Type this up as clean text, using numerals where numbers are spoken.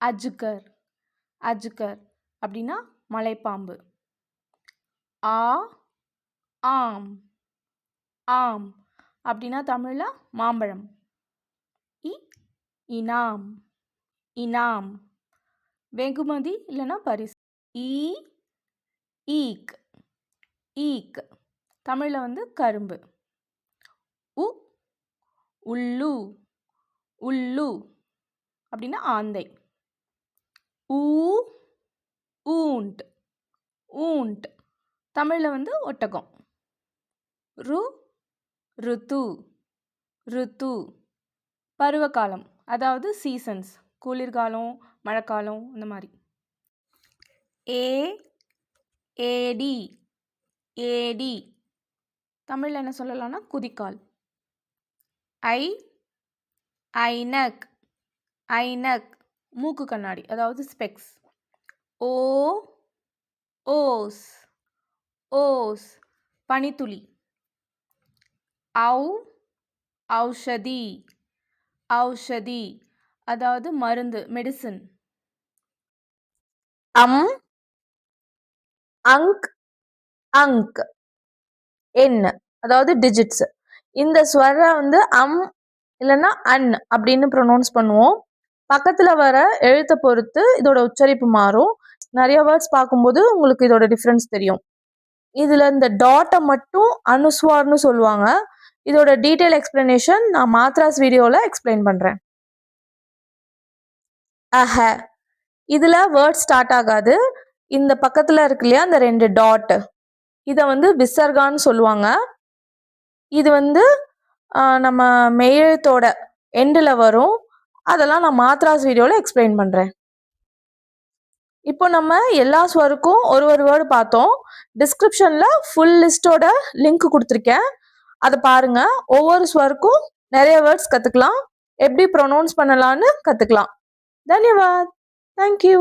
அஜ்கர் அஜ்கர் அப்படின்னா மலைப்பாம்பு. ஆ ஆம் ஆம் அப்படின்னா தமிழ்ல மாம்பழம். இ இனாம் இனாம் வெகுமதி இல்லைன்னா பரிசு. ஈ ஈக் ஈக் தமிழ்ல கரும்பு. உ உள்ளு உள்ளு அப்படின்னா ஆந்தை. ஊ ஊண்ட் ஊண்ட் தமிழ்ல ஒட்டகம். ரு ருத்து ருத்து பருவகாலம், அதாவது சீசன்ஸ், குளிர்காலம், மழைக்காலம், இந்த மாதிரி. ஏ ஏடி ஏடி தமிழில் என்ன சொல்லலாம்னா குதிக்கால். ஐ ஐனக் ஐனக் மூக்கு கண்ணாடி, அதாவது ஸ்பெக்ஸ். ஓ ஓஸ் ஓஸ் பனித்துளி. ஔ ஔஷதி ஔஷதி அதாவது மருந்து, மெடிசன். அம் அங்க் அங்க் எண், அதாவது டிஜிட்ஸ். இந்த ஸ்வர அம் இல்லைன்னா அன் அப்படின்னு ப்ரொனவுன்ஸ் பண்ணுவோம். பக்கத்துல வர எழுத்தை பொறுத்து இதோட உச்சரிப்பு மாறும். நிறைய வேர்ட்ஸ் பார்க்கும்போது உங்களுக்கு இதோட டிஃப்ரென்ஸ் தெரியும். இதுல இந்த டாட்டை மட்டும் அனுஸ்வார்னு சொல்லுவாங்க. இதோட டீட்டெயில் எக்ஸ்பிளனேஷன் நான் மாத்ராஸ் வீடியோல எக்ஸ்பிளைன் பண்றேன். அஹ இதுல வேர்ட் ஸ்டார்ட் ஆகாது. இந்த பக்கத்துல இருக்கு இல்லையா அந்த 2 டாட், இதை விசர்கான்னு சொல்லுவாங்க. இது நம்ம மெய்யெழுத்தோட எண்டில் வரும். அதெல்லாம் நான் மாத்ராஸ் வீடியோவில் எக்ஸ்பிளைன் பண்ணுறேன். இப்போ நம்ம எல்லா ஸ்வருக்கும் ஒரு வேர்டு பார்த்தோம். டிஸ்கிரிப்ஷனில் ஃபுல் லிஸ்டோட லிங்க் கொடுத்துருக்கேன், அதை பாருங்கள். ஒவ்வொரு ஸ்வருக்கும் நிறைய வேர்ட்ஸ் கற்றுக்கலாம், எப்படி ப்ரொனவுன்ஸ் பண்ணலான்னு கற்றுக்கலாம். தன்யவாத். தேங்க்யூ.